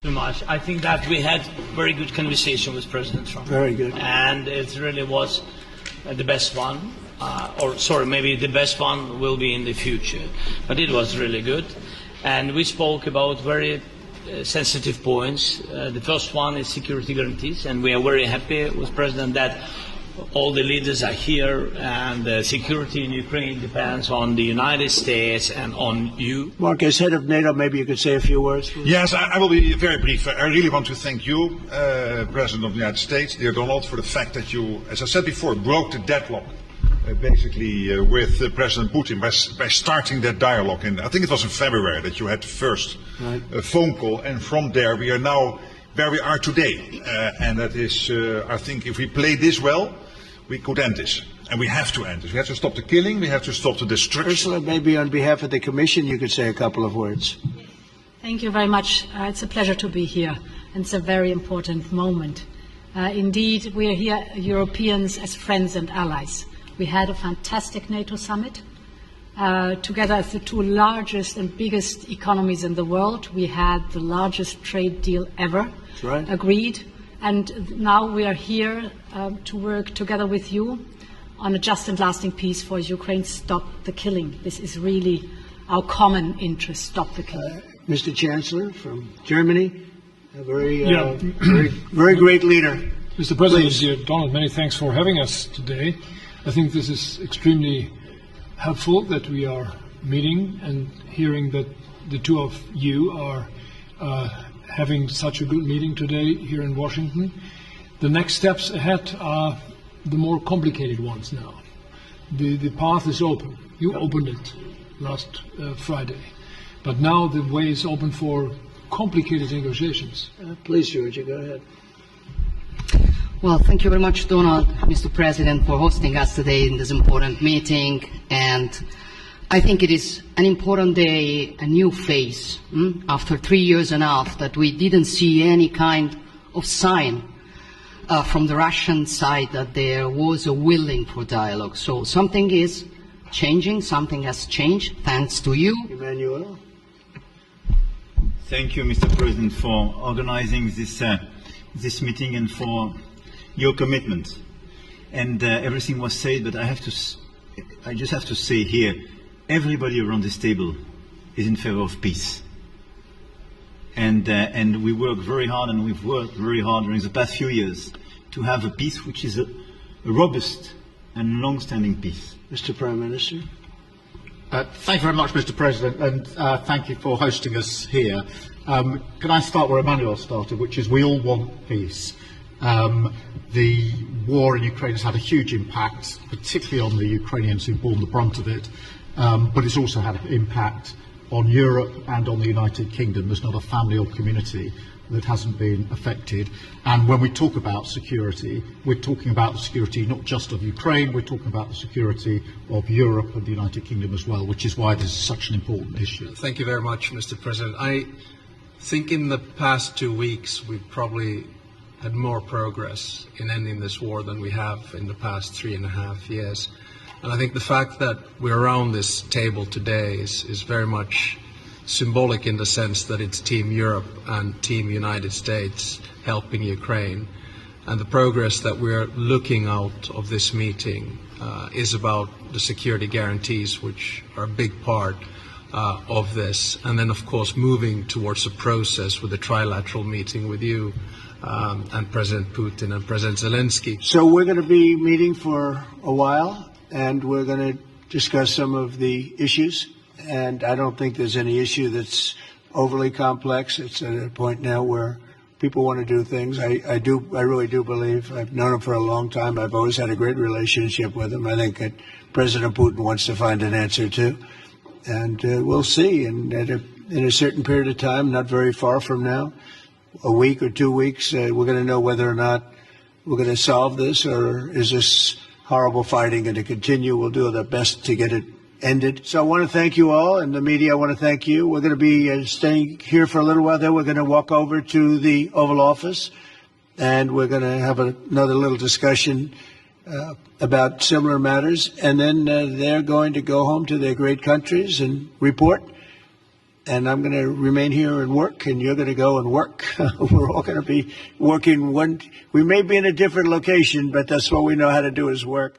Too much. I think that we had very good conversation with President Trump. Very good. And it really was the best one. Maybe the best one will be in the future. But it was really good. And we spoke about very sensitive points. The first one is security guarantees. And we are very happy with President that all the leaders are here, and the security in Ukraine depends on the United States and on you. Mark, as head of NATO, maybe you could say a few words. Yes, I will be very brief. I really want to thank you, President of the United States, dear Donald, for the fact that you, as I said before, broke the deadlock with President Putin by starting that dialogue. And I think it was in February that you had the first phone call, and from there we are now where we are today. And that is, I think, if we play this well, we could end this. And we have to end this. We have to stop the killing. We have to stop the destruction. Ursula, maybe on behalf of the Commission, you could say a couple of words. Thank you very much. It's a pleasure to be here, and it's a very important moment. Indeed, we are here, Europeans, as friends and allies. We had a fantastic NATO summit. Together as the two largest and biggest economies in the world, we had the largest trade deal ever agreed. And now we are here to work together with you on a just and lasting peace for Ukraine. Stop the killing. This is really our common interest. Stop the killing. Mr. Chancellor from Germany, a very great leader. Mr. President, dear Donald, many thanks for having us today. I think this is extremely helpful that we are meeting and hearing that the two of you are having such a good meeting today here in Washington. The next steps ahead are the more complicated ones now. The path is open. You opened it last Friday. But now the way is open for complicated negotiations. Please, Georgia, go ahead. Well, thank you very much, Donald, Mr. President, for hosting us today in this important meeting. And I think it is an important day, a new phase, after 3 years and a half that we didn't see any kind of sign from the Russian side that there was a willing for dialogue. So something is changing, something has changed, thanks to you. Emmanuel. Thank you, Mr. President, for organizing this meeting and for your commitment. And everything was said, but I just have to say here, everybody around this table is in favor of peace. And we work very hard, and we've worked very hard during the past few years to have a peace which is a robust and long-standing peace. Mr. Prime Minister. Thank you very much, Mr. President, and thank you for hosting us here. Can I start where Emmanuel started, which is we all want peace. The war in Ukraine has had a huge impact, particularly on the Ukrainians who've borne the brunt of it, but it's also had an impact on Europe and on the United Kingdom. There's not a family or community that hasn't been affected. And when we talk about security, we're talking about the security not just of Ukraine, we're talking about the security of Europe and the United Kingdom as well, which is why this is such an important issue. Thank you very much, Mr. President. I think in the past 2 weeks we've probably had more progress in ending this war than we have in the past 3.5 years. And I think the fact that we're around this table today is very much symbolic in the sense that it's Team Europe and Team United States helping Ukraine. And the progress that we're looking out of this meeting is about the security guarantees, which are a big part of this. And then, of course, moving towards a process with a trilateral meeting with you and President Putin and President Zelensky. So we're going to be meeting for a while, and we're going to discuss some of the issues. And I don't think there's any issue that's overly complex. It's at a point now where people want to do things. I really do believe, I've known him for a long time. I've always had a great relationship with him. I think that President Putin wants to find an answer too. And we'll see. And in a certain period of time, not very far from now, a week or 2 weeks, we're going to know whether or not we're going to solve this, or is this horrible fighting going to continue. We'll do our best to get it ended. So I want to thank you all, and the media, I want to thank you. We're going to be staying here for a little while. Then we're going to walk over to the Oval Office, and we're going to have another little discussion about similar matters. And then they're going to go home to their great countries and report. and I'm going to remain here and work, and you're going to go and work. We're all going to be working we may be in a different location, but that's what we know how to do is work.